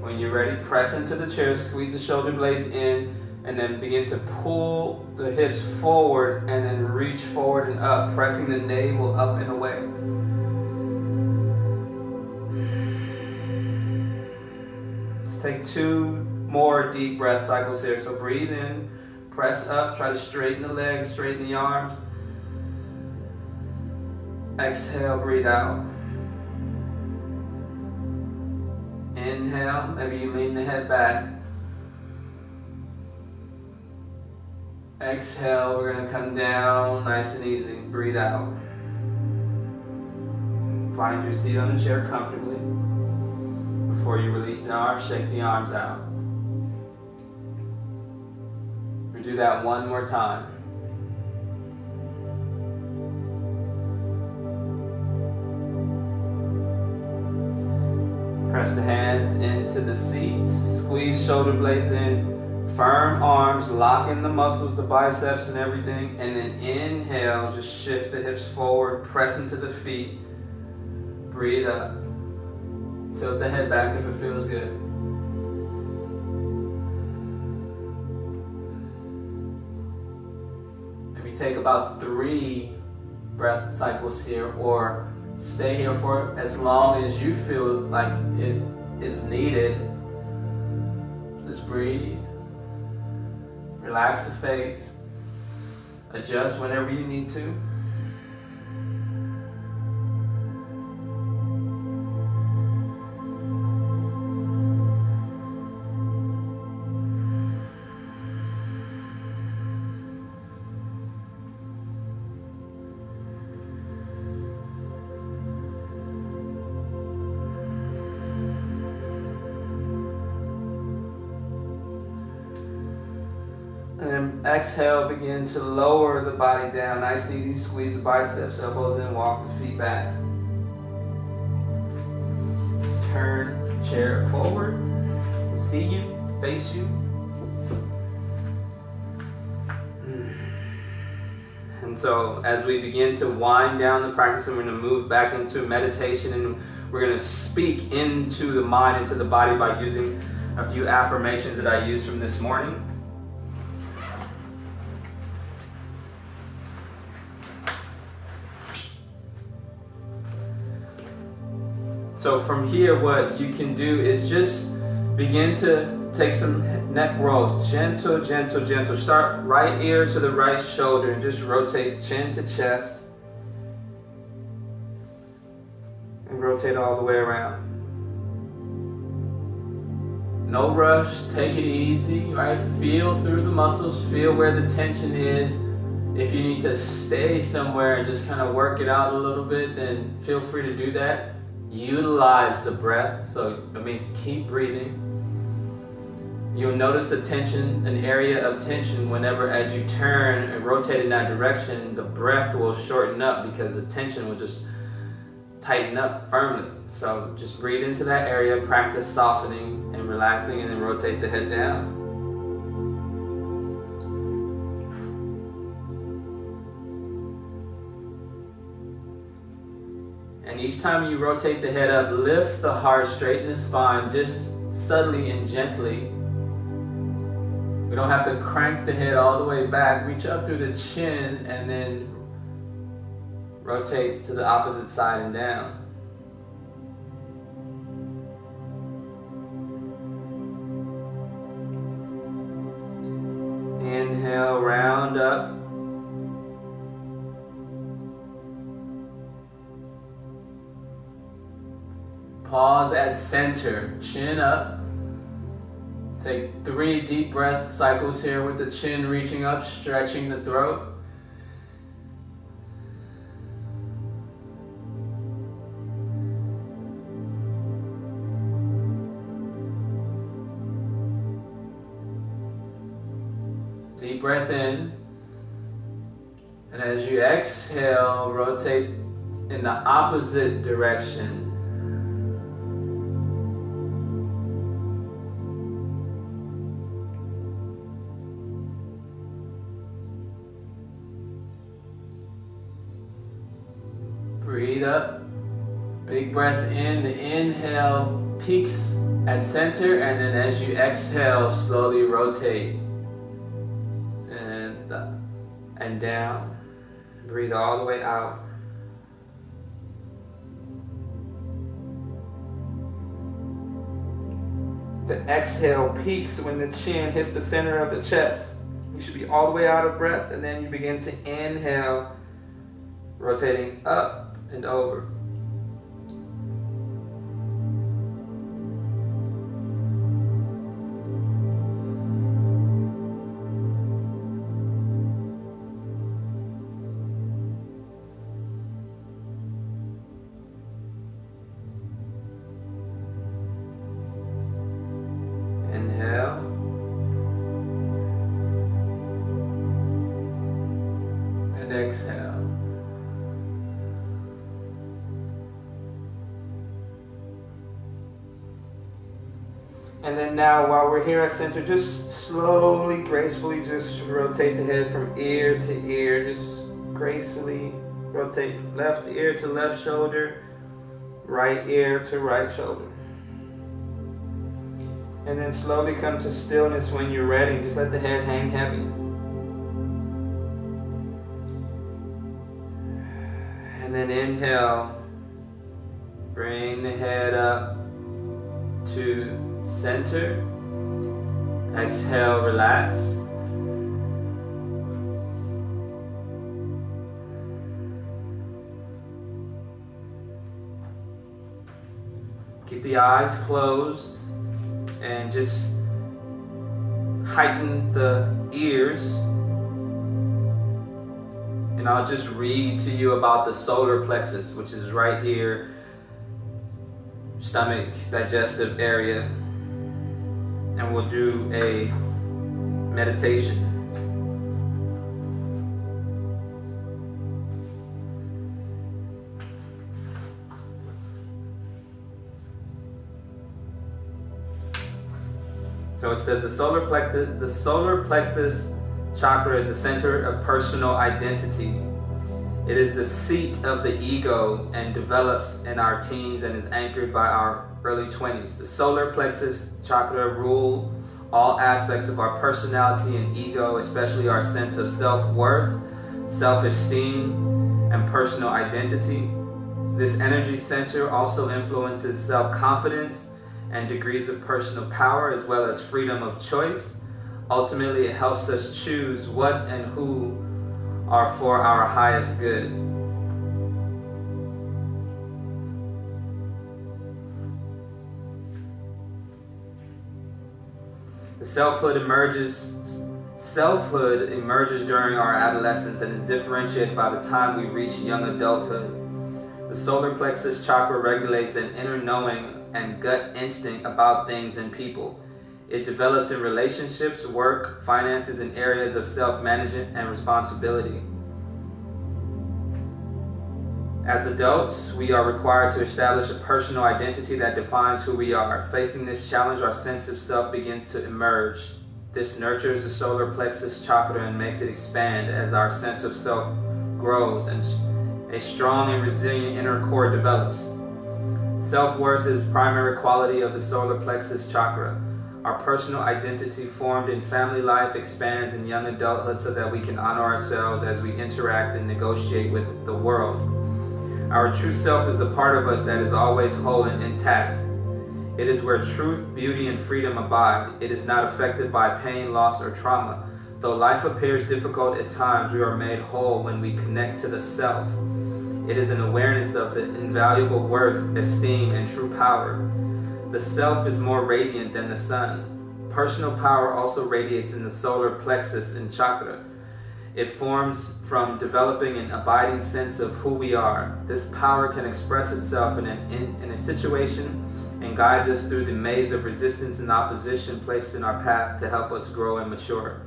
When you're ready, press into the chair, squeeze the shoulder blades in, and then begin to pull the hips forward and then reach forward and up, pressing the navel up and away. Let's take 2 more deep breath cycles here. So breathe in, press up, try to straighten the legs, straighten the arms. Exhale, breathe out. Inhale, maybe you lean the head back. Exhale, we're going to come down nice and easy. Breathe out. Find your seat on the chair comfortably. Before you release the arms, shake the arms out. We'll do that one more time. Press the hands into the seat. Squeeze shoulder blades in. Firm arms, lock in the muscles, the biceps and everything. And then inhale, just shift the hips forward, press into the feet. Breathe up. Tilt the head back if it feels good. You take about 3 breath cycles here, or stay here for as long as you feel like it is needed. Just breathe. Relax the face. Adjust whenever you need to. And then exhale, begin to lower the body down. Nice and easy, squeeze the biceps, elbows in, walk the feet back. Turn chair forward to see you, face you. And so as we begin to wind down the practice, and we're going to move back into meditation, and we're going to speak into the mind, into the body, by using a few affirmations that I used from this morning. So from here, what you can do is just begin to take some neck rolls. Gentle, gentle, gentle. Start right ear to the right shoulder and just rotate chin to chest. And rotate all the way around. No rush, take it easy, right? Feel through the muscles, feel where the tension is. If you need to stay somewhere and just kind of work it out a little bit, then feel free to do that. Utilize the breath, so that means keep breathing. You'll notice a tension, an area of tension, whenever as you turn and rotate in that direction, the breath will shorten up because the tension will just tighten up firmly. So just breathe into that area, practice softening and relaxing, and then rotate the head down. And each time you rotate the head up, lift the heart, straighten the spine, just subtly and gently. We don't have to crank the head all the way back. Reach up through the chin and then rotate to the opposite side and down. Inhale, round up. Pause at center, chin up. Take 3 deep breath cycles here with the chin reaching up, stretching the throat. Deep breath in. And as you exhale, rotate in the opposite direction. Breathe up, big breath in. The inhale peaks at center, and then as you exhale, slowly rotate and down. Breathe all the way out. The exhale peaks when the chin hits the center of the chest. You should be all the way out of breath, and then you begin to inhale, rotating up and over. Inhale. And exhale. And then now, while we're here at center, just slowly, gracefully, just rotate the head from ear to ear. Just gracefully rotate left ear to left shoulder, right ear to right shoulder. And then slowly come to stillness when you're ready. Just let the head hang heavy. And then inhale, bring the head up to center. Exhale, relax. Keep the eyes closed and just heighten the ears. And I'll just read to you about the solar plexus, which is right here, stomach, digestive area. And we'll do a meditation. So it says the solar plexus chakra is the center of personal identity. It is the seat of the ego and develops in our teens and is anchored by our early 20s. The solar plexus chakra rule all aspects of our personality and ego, especially our sense of self-worth, self-esteem, and personal identity. This energy center also influences self-confidence and degrees of personal power, as well as freedom of choice. Ultimately, it helps us choose what and who are for our highest good. The selfhood emerges during our adolescence and is differentiated by the time we reach young adulthood. The solar plexus chakra regulates an inner knowing and gut instinct about things and people. It develops in relationships, work, finances, and areas of self-management and responsibility. As adults, we are required to establish a personal identity that defines who we are. Facing this challenge, our sense of self begins to emerge. This nurtures the solar plexus chakra and makes it expand as our sense of self grows and a strong and resilient inner core develops. Self-worth is the primary quality of the solar plexus chakra. Our personal identity formed in family life expands in young adulthood so that we can honor ourselves as we interact and negotiate with the world. Our true self is the part of us that is always whole and intact. It is where truth, beauty, and freedom abide. It is not affected by pain, loss, or trauma. Though life appears difficult at times, we are made whole when we connect to the self. It is an awareness of the invaluable worth, esteem, and true power. The self is more radiant than the sun. Personal power also radiates in the solar plexus and chakra. It forms from developing an abiding sense of who we are. This power can express itself in a situation and guides us through the maze of resistance and opposition placed in our path to help us grow and mature.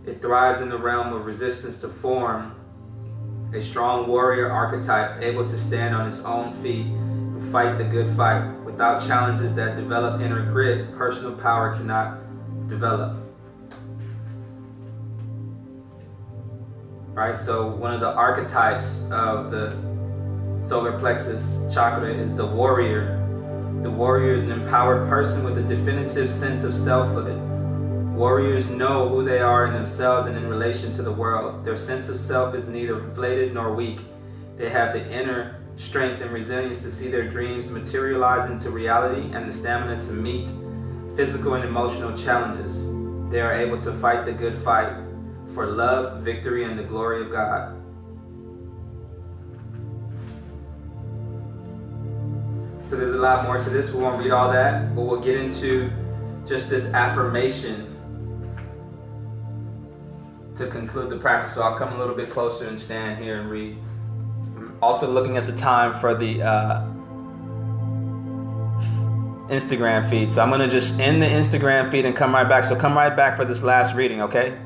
It thrives in the realm of resistance to form a strong warrior archetype able to stand on his own feet and fight the good fight. Without challenges that develop inner grit, personal power cannot develop. Right, so one of the archetypes of the solar plexus chakra is the warrior. The warrior is an empowered person with a definitive sense of selfhood. Warriors know who they are in themselves and in relation to the world. Their sense of self is neither inflated nor weak. They have the inner strength and resilience to see their dreams materialize into reality and the stamina to meet physical and emotional challenges. They are able to fight the good fight for love, victory, and the glory of God. So there's a lot more to this. We won't read all that, but we'll get into just this affirmation to conclude the practice. So I'll come a little bit closer and stand here and read. I'm also looking at the time for the Instagram feed. So I'm going to just end the Instagram feed and come right back. So come right back for this last reading, okay?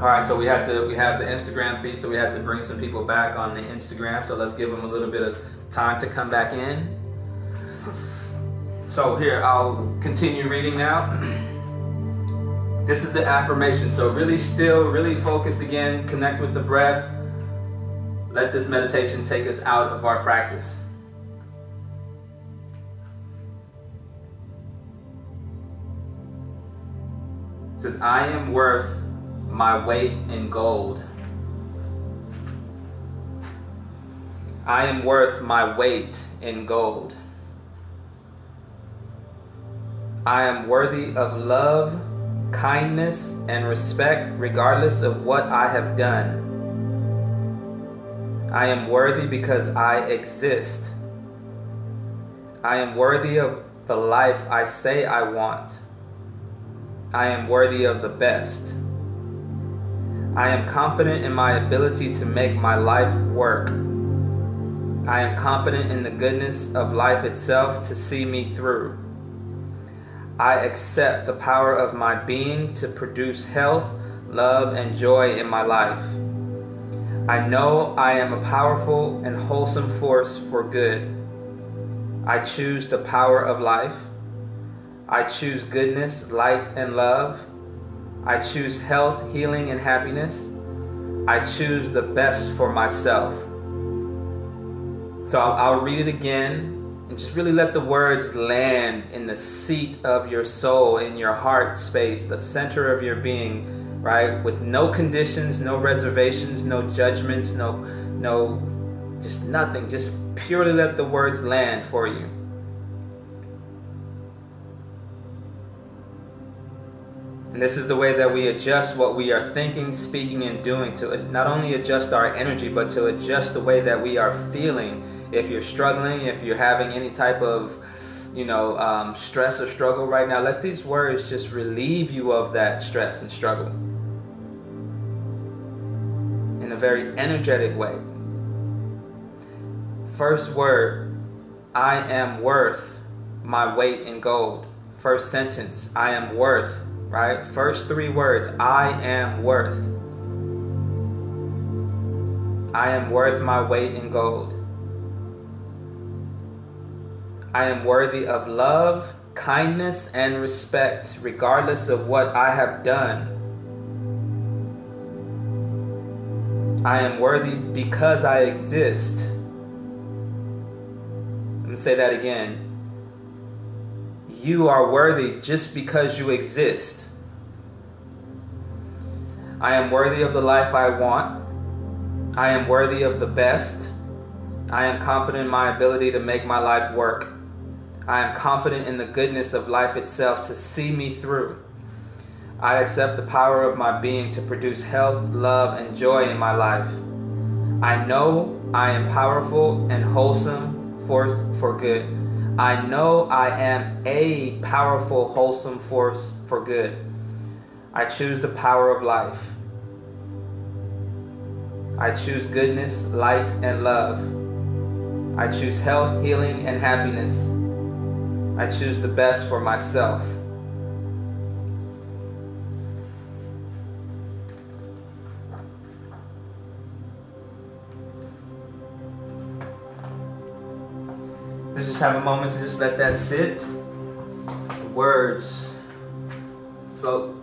All right, so we have the Instagram feed, so we have to bring some people back on the Instagram. So let's give them a little bit of time to come back in. So here, I'll continue reading now. This is the affirmation. So really still, really focused again, connect with the breath. Let this meditation take us out of our practice. It says, I am worth my weight in gold. I am worth my weight in gold. I am worthy of love, kindness, and respect regardless of what I have done. I am worthy because I exist. I am worthy of the life I say I want. I am worthy of the best. I am confident in my ability to make my life work. I am confident in the goodness of life itself to see me through. I accept the power of my being to produce health, love, and joy in my life. I know I am a powerful and wholesome force for good. I choose the power of life. I choose goodness, light, and love. I choose health, healing, and happiness. I choose the best for myself. So I'll read it again and just really let the words land in the seat of your soul, in your heart space, the center of your being, right? With no conditions, no reservations, no judgments, no, just nothing. Just purely let the words land for you. And this is the way that we adjust what we are thinking, speaking, and doing to not only adjust our energy, but to adjust the way that we are feeling. If you're struggling, if you're having any type of, stress or struggle right now, let these words just relieve you of that stress and struggle in a very energetic way. First word, I am worth my weight in gold. First sentence, I am worth. Right? First three words, I am worth. I am worth my weight in gold. I am worthy of love, kindness, and respect, regardless of what I have done. I am worthy because I exist. Let me say that again. You are worthy just because you exist. I am worthy of the life I want. I am worthy of the best. I am confident in my ability to make my life work. I am confident in the goodness of life itself to see me through. I accept the power of my being to produce health, love, and joy in my life. I know I am powerful and wholesome force for good. I know I am a powerful, wholesome force for good. I choose the power of life. I choose goodness, light, and love. I choose health, healing, and happiness. I choose the best for myself. Let's just have a moment to just let that sit. The words float.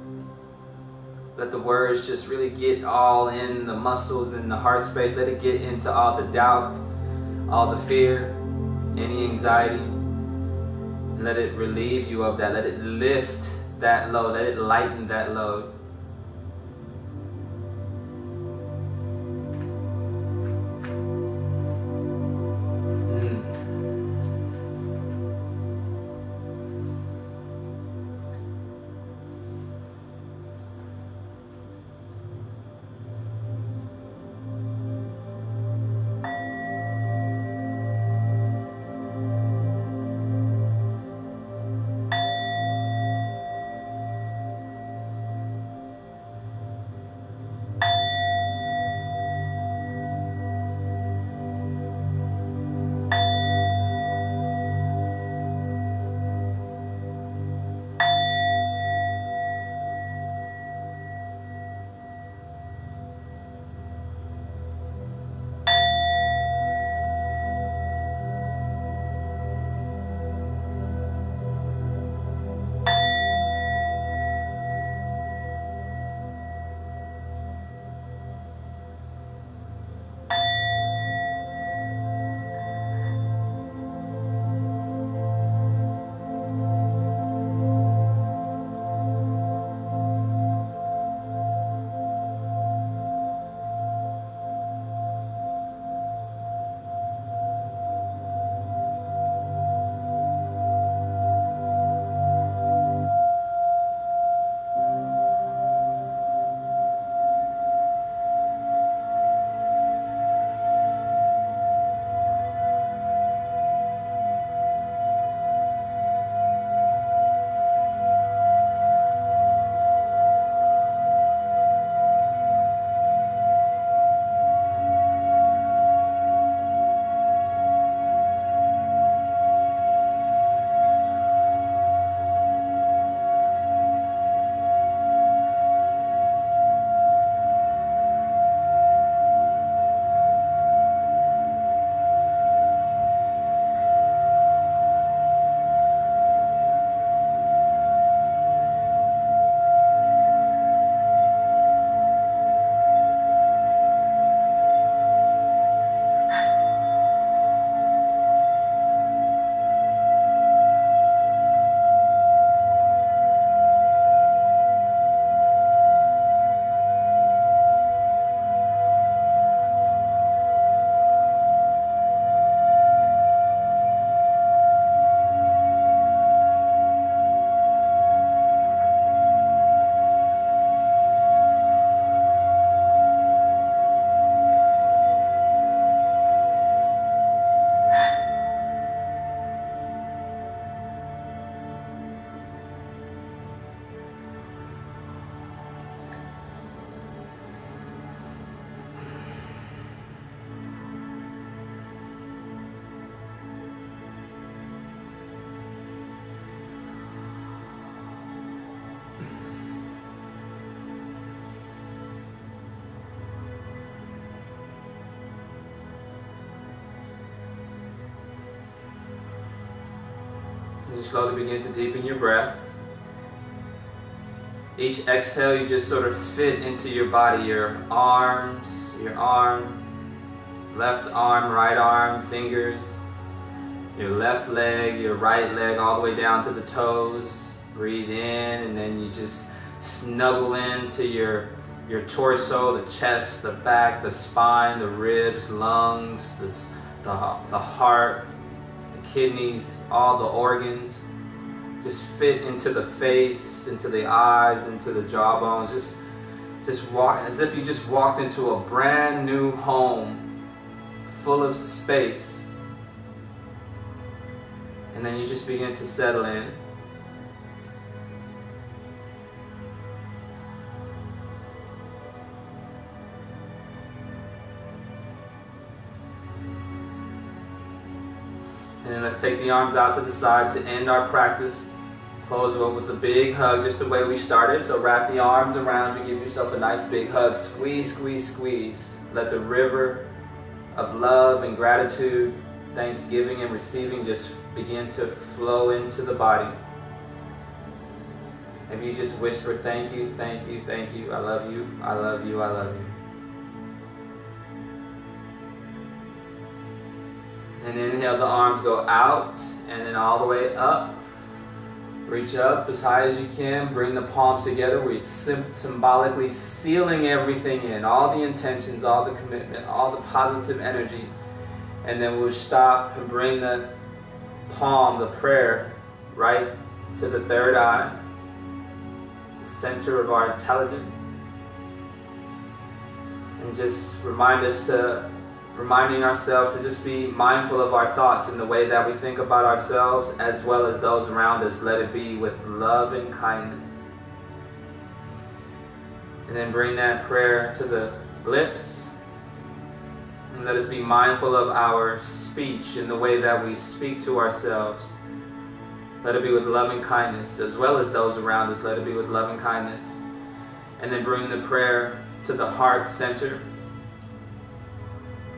Let the words just really get all in the muscles and the heart space. Let it get into all the doubt, all the fear, any anxiety. And let it relieve you of that. Let it lift that load. Let it lighten that load. You slowly begin to deepen your breath. Each exhale, you just sort of fit into your body, your arms, your arm, left arm, right arm, fingers, your left leg, your right leg, all the way down to the toes. Breathe in, and then you just snuggle into your torso, the chest, the back, the spine, the ribs, lungs, the heart, the kidneys, all the organs. Just fit into the face, into the eyes, into the jawbones. Just walk as if you just walked into a brand new home full of space. And then you just begin to settle in. And then let's take the arms out to the side to end our practice. Close it up with a big hug, just the way we started. So wrap the arms around you, give yourself a nice big hug. Squeeze, squeeze, squeeze. Let the river of love and gratitude, thanksgiving and receiving just begin to flow into the body. Maybe you just whisper, thank you, thank you, thank you. I love you, I love you, I love you. And inhale, the arms go out and then all the way up. Reach up as high as you can. Bring the palms together. We're symbolically sealing everything in. All the intentions, all the commitment, all the positive energy. And then we'll stop and bring the palm, the prayer, right to the third eye, the center of our intelligence. And just reminding ourselves to just be mindful of our thoughts and the way that we think about ourselves as well as those around us. Let it be with love and kindness. And then bring that prayer to the lips. And let us be mindful of our speech and the way that we speak to ourselves. Let it be with love and kindness as well as those around us. Let it be with love and kindness. And then bring the prayer to the heart center.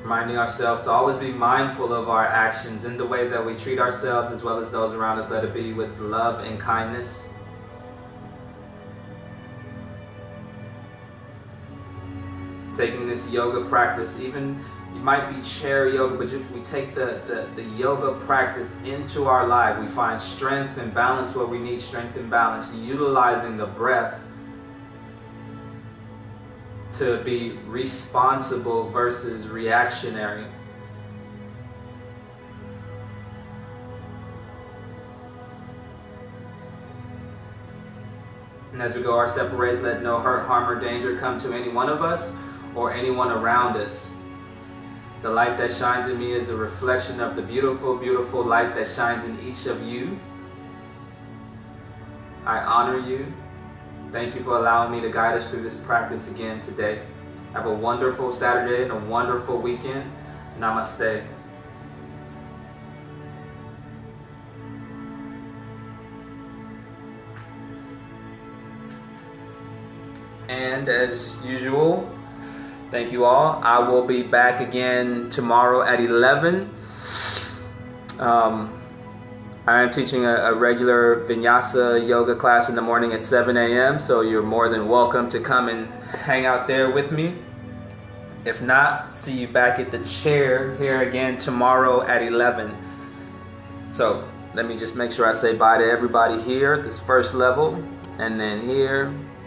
Reminding ourselves to always be mindful of our actions and the way that we treat ourselves as well as those around us. Let it be with love and kindness. Taking this yoga practice, even it might be chair yoga, but if we take the yoga practice into our life, we find strength and balance where we need strength and balance, utilizing the breath to be responsible versus reactionary. And as we go our separate ways, let no hurt, harm, or danger come to any one of us or anyone around us. The light that shines in me is a reflection of the beautiful, beautiful light that shines in each of you. I honor you. Thank you for allowing me to guide us through this practice again today. Have a wonderful Saturday and a wonderful weekend. Namaste. And as usual, thank you all. I will be back again tomorrow at 11. I am teaching a regular Vinyasa yoga class in the morning at 7 a.m. So you're more than welcome to come and hang out there with me. If not, see you back at the chair here again tomorrow at 11. So let me just make sure I say bye to everybody here at this first level. And then here.